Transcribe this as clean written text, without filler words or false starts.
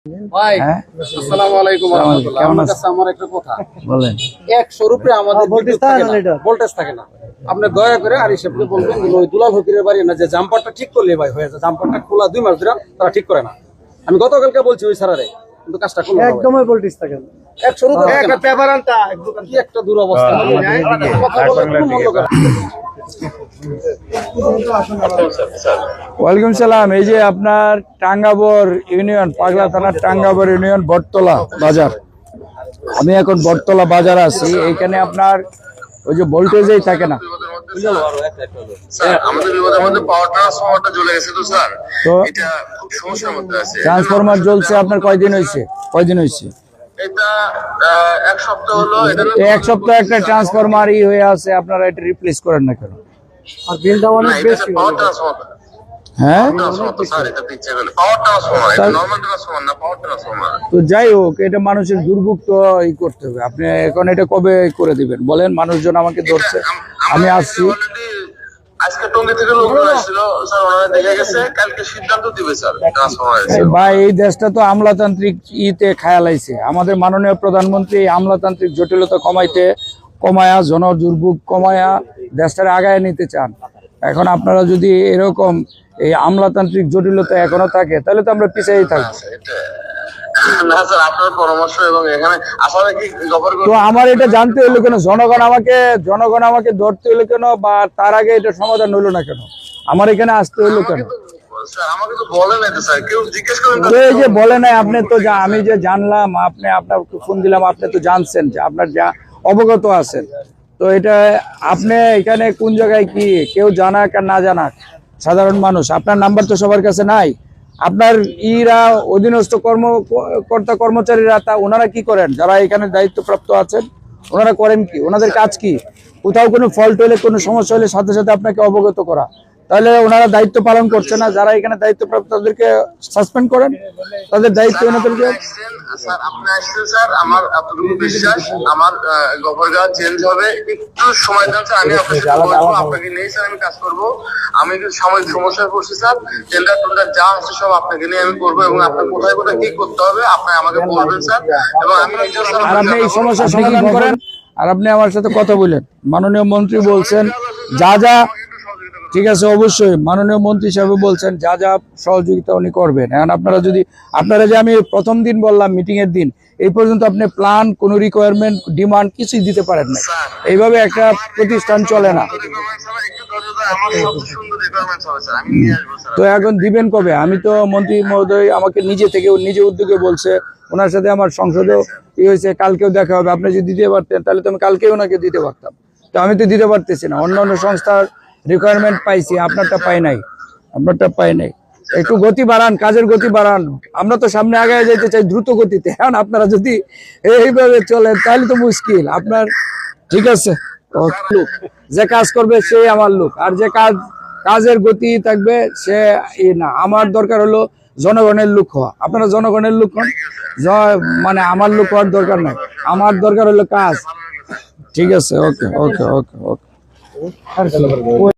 ভাই আসসালামু আলাইকুম ওয়া রাহমাতুল্লাহ। আমার কাছে আমার একটা কথা বলেন। 100 রুপে আমাদের ভোল্টেজ থাকে না। আপনি দয়া করে আর হিসেবে বলবেন ওই দুলাল ফকিরের বাড়ি না যে জাম্পারটা ঠিক করলে ভাই হয়ে যায়। জাম্পারটা খোলা 2 মাস ধরে তারা ঠিক করে না। আমি গতকালকে বলছি ওই স্যারারে কিন্তু কাজটা করলো একদমই ভোল্টেজ থাকে না। 100 রুপে একটা পেপার আনতা কি একটা দুরবস্থা কথা বলে কোনো মূল্য করে ওয়ালাইকুম সালাম। এই যে আপনার টাঙ্গাবর ইউনিয়ন, পাগলা থানার টাঙ্গাবর ইউনিয়ন বটতলা বাজার। আমি এখন বটতলা বাজার আছি। এইখানে আপনার ওই যে ভোল্টেজই থাকে না। আমাদের বিপদের মধ্যে পাওয়ার ট্রান্সফরমারটা জ্বলে গেছে তো স্যার, তো এটা খুব সমস্যার মধ্যে আছে। ট্রান্সফরমার জ্বলছে আপনার কয়দিন হয়েছে? এটা এক সপ্তাহ হলো। এটা এক সপ্তাহ একটা ট্রান্সফরমার হয়ে আছে, আপনারা এটা রিপ্লেস করেন না কেন? আর বিলটা অনেক বেশি। পাওয়ার ট্রান্সফরমার, হ্যাঁ স্যার এটা দিচ্ছে বলে পাওয়ার ট্রান্সফরমার, এটা নরমাল ট্রান্সফরমার না, পাওয়ার ট্রান্সফরমার। তো যাই হোক, এটা মানুষের দুর্ভোগ তো করতে হবে। আপনি এখন এটা কবে করে দিবেন বলেন? মানুষজন আমাকে ধরছে, আমি আসছি। আজকে টঙ্গী থেকে লোকজন আসছিল স্যার, ওনারা দেখে গেছে, কালকে সিদ্ধান্ত দিবে স্যার ট্রান্সফরমার। ভাই এই দেশটা তো আমলাতান্ত্রিক খেয়ালাইছে। আমাদের মাননীয় প্রধানমন্ত্রী এই আমলাতান্ত্রিক জটিলতা কমায়া জনদুর্ভোগ কমায়া দেশটারে আগায় নিতে চান। এখন আপনারা যদি এরকম এই আমলাতান্ত্রিক জটিলতা এখনো থাকে তাহলে তো আমরা পিছিয়েই থাকবো। না স্যার, আপনার পরামর্শ এবং এখানে আসলে কি তো আমার এটা জানতে হলো কেন? জনগণ আমাকে ধরতে হলো কেন? বা তার আগে এটা সমাধান হলো না কেন? আমার এখানে আসতে হলো কেন? আমাকে তো বলে নাই তো স্যার, কেউ জিজ্ঞেস করেন। এই যে বলে নাই, আপনি তো আমি যে জানলাম, আপনাকে ফোন দিলাম, আপনি তো জানছেন যে আপনার যা অবগত আছেন। তো এটা আপনি এখানে কোন জায়গায় কি কেউ জানাক আর না জানাক, সাধারণ মানুষ, আপনার নাম্বার তো সবার কাছে নাই। আপনার অধীনস্থ কর্মচারীরা ওনারা কি করেন? যারা এখানে দায়িত্বপ্রাপ্ত আছেন ওনারা করেন কি? ওনাদের কাজ কি? কোথাও কোনো ফল্ট হলে, কোনো সমস্যা হলে সাথে সাথে আপনাকে অবগত করা। তাহলে ওনারা দায়িত্ব পালন করছে না। যারা এখানে দায়িত্বপ্রাপ্ত তাদেরকে সাসপেন্ড করেন, তাদের দায়িত্ব ওনাদেরকে। স্যার আপনি আসছেন স্যার, আমার আপনাদের বিশ্বাস, আমার গভর্নর চেঞ্জ হবে, একটু সময় দেন স্যার। আমি আপনাকে নিয়ে স্যার আমি কাজ করবো। আমি সাময়িক সমস্যায় পড়ছি স্যার, টেন্ডার যা আছে সব আপনাকে নিয়ে আমি করবো, এবং আপনার কোথায় কোথায় কি করতে হবে আপনি আমাকে বলবেন স্যার। এবং আমি আর আপনি এই সমস্যার সমাধান করেন, আর আপনি আমার সাথে কথা বলেন। মাননীয় মন্ত্রী বলছেন যা ঠিক আছে, অবশ্যই মাননীয় মন্ত্রী সাহেব বলছেন যা সহযোগিতা উনি করবেন। এখন আপনারা যে আমি প্রথম দিন বললাম মিটিং এর দিন, এই পর্যন্ত আপনি প্ল্যান, কোনো রিকোয়ারমেন্ট, ডিমান্ড কিছুই দিতে পারেন না। এইভাবে একটা প্রতিষ্ঠান চলে না। তো এখন দিবেন কবে? আমি তো মন্ত্রী মহোদয় আমাকে নিজে উদ্যোগে বলছে, ওনার সাথে আমার সংসদেও হয়েছে, কালকেও দেখা হবে। আপনি যদি দিতে পারতেন তাহলে তো আমি কালকেও ওনাকে দিতে পারতাম। তো আমি তো দিতে পারতেছি না। অন্য সংস্থার রিকোয়ারমেন্ট পাইছি, আপনারটা পাই নাই। একটু গতি বাড়ান, কাজের গতি বাড়ান। আমরা তো সামনে আগায় যেতে চাই দ্রুত গতিতে। এখন আপনারা যদি এইভাবে চলেন তাহলে তো মুশকিল। আপনার ঠিক আছে, যে কাজ করবে সেই আমার লোক, আর যে কাজের গতি থাকবে সে না। আমার দরকার হলো জনগণের লোক হওয়া। আপনারা জনগণের লোক হন, মানে আমার লোক হওয়ার দরকার নাই। আমার দরকার হলো কাজ। ঠিক আছে, ওকে।